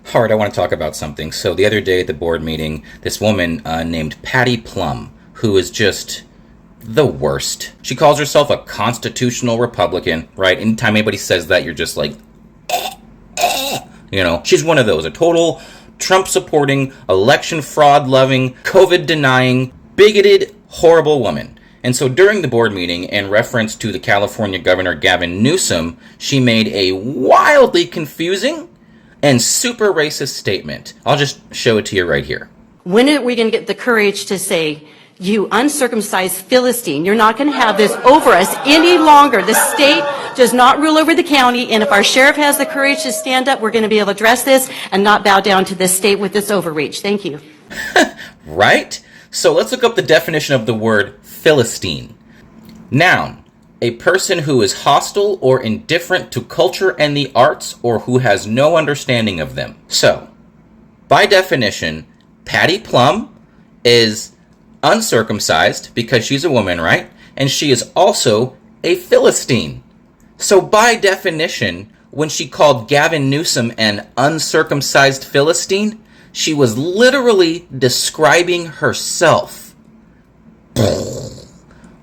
Hard, I want to talk about something. So the other day at the board meeting, this woman named Patty Plum, who is just the worst. She calls herself a constitutional Republican, right? Anytime anybody says that, you're just like, she's one of those, a total Trump-supporting, election fraud-loving, COVID-denying, bigoted, horrible woman. And so during the board meeting, in reference to the California Governor Gavin Newsom, she made a wildly confusing and super racist statement. I'll just show it to you right here. When are we going to get the courage to say, you uncircumcised Philistine, you're not going to have this over us any longer. The state does not rule over the county, and if our sheriff has the courage to stand up, we're going to be able to address this and not bow down to this state with this overreach. Thank you. Right? So let's look up the definition of the word Philistine. Noun, a person who is hostile or indifferent to culture and the arts, or who has no understanding of them. So, by definition, Patty Plum is uncircumcised because she's a woman, right? And she is also a Philistine. So by definition, when she called Gavin Newsom an uncircumcised Philistine, she was literally describing herself.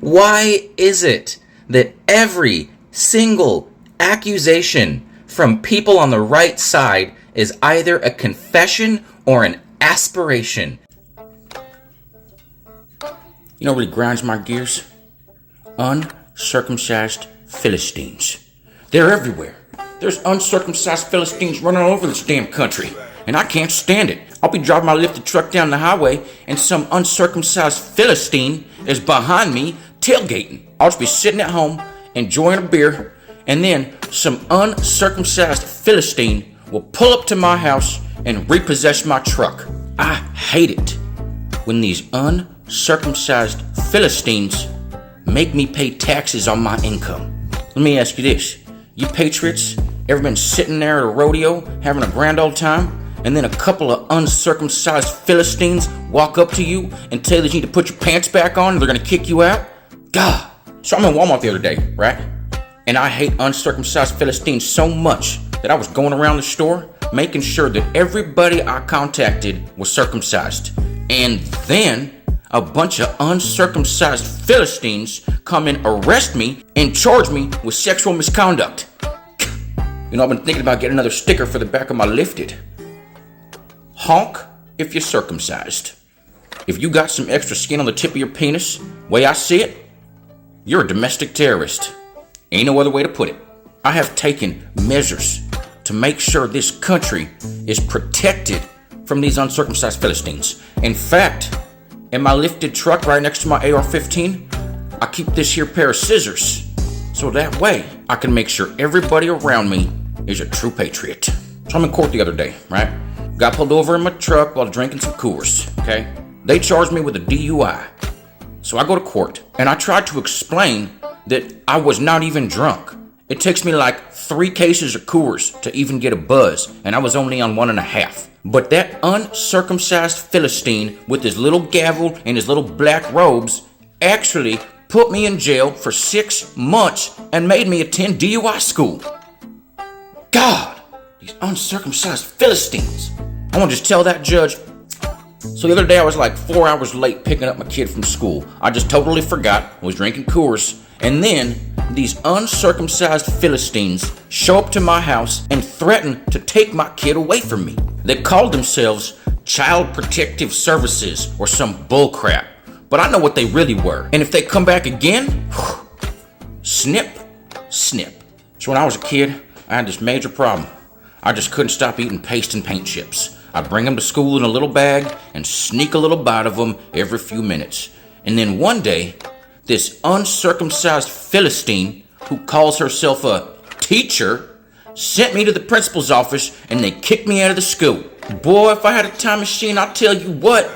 Why is it that every single accusation from people on the right side is either a confession or an aspiration? You know what really grinds my gears? Uncircumcised Philistines. They're everywhere. There's uncircumcised Philistines running all over this damn country, and I can't stand it. I'll be driving my lifted truck down the highway, and some uncircumcised Philistine is behind me tailgating. I'll just be sitting at home, enjoying a beer, and then some uncircumcised Philistine will pull up to my house and repossess my truck. I hate it when these uncircumcised Philistines make me pay taxes on my income. Let me ask you this. You patriots ever been sitting there at a rodeo having a grand old time, and then a couple of uncircumcised Philistines walk up to you and tell you that you need to put your pants back on and they're going to kick you out? God. So I'm in Walmart the other day, right? And I hate uncircumcised Philistines so much that I was going around the store making sure that everybody I contacted was circumcised. And then a bunch of uncircumcised Philistines come and arrest me and charge me with sexual misconduct. You know, I've been thinking about getting another sticker for the back of my lifted. Honk if you're circumcised. If you got some extra skin on the tip of your penis, way I see it, you're a domestic terrorist. Ain't no other way to put it. I have taken measures to make sure this country is protected from these uncircumcised Philistines. In fact, in my lifted truck right next to my AR-15, I keep this here pair of scissors. So that way, I can make sure everybody around me is a true patriot. So I'm in court the other day, right? Got pulled over in my truck while drinking some Coors, okay? They charged me with a DUI. So I go to court, and I tried to explain that I was not even drunk. It takes me like 3 cases of Coors to even get a buzz, and I was only on 1.5. But that uncircumcised Philistine with his little gavel and his little black robes actually put me in jail for 6 months and made me attend DUI school. God, these uncircumcised Philistines. I want to just tell that judge. So the other day I was like 4 hours late picking up my kid from school. I just totally forgot, I was drinking Coors. And then these uncircumcised Philistines show up to my house and threaten to take my kid away from me. They called themselves Child Protective Services or some bullcrap. But I know what they really were. And if they come back again, snip, snip. So when I was a kid, I had this major problem. I just couldn't stop eating paste and paint chips. I'd bring them to school in a little bag and sneak a little bite of them every few minutes. And then one day, this uncircumcised Philistine, who calls herself a teacher, sent me to the principal's office and they kicked me out of the school. Boy, if I had a time machine, I'll tell you what.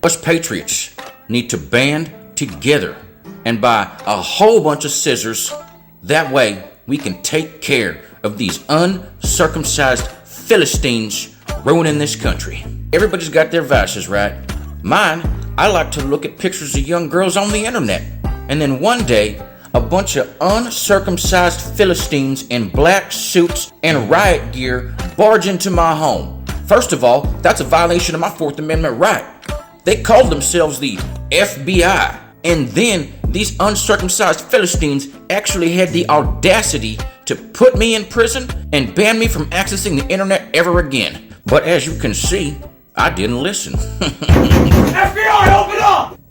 Us patriots need to band together and buy a whole bunch of scissors. That way, we can take care of these uncircumcised Philistines ruining this country. Everybody's got their vices, right? Mine, I like to look at pictures of young girls on the internet. And then one day, a bunch of uncircumcised Philistines in black suits and riot gear barge into my home. First of all, that's a violation of my Fourth Amendment right. They called themselves the FBI. And then these uncircumcised Philistines actually had the audacity to put me in prison and ban me from accessing the internet ever again. But as you can see, I didn't listen. FBI, open up!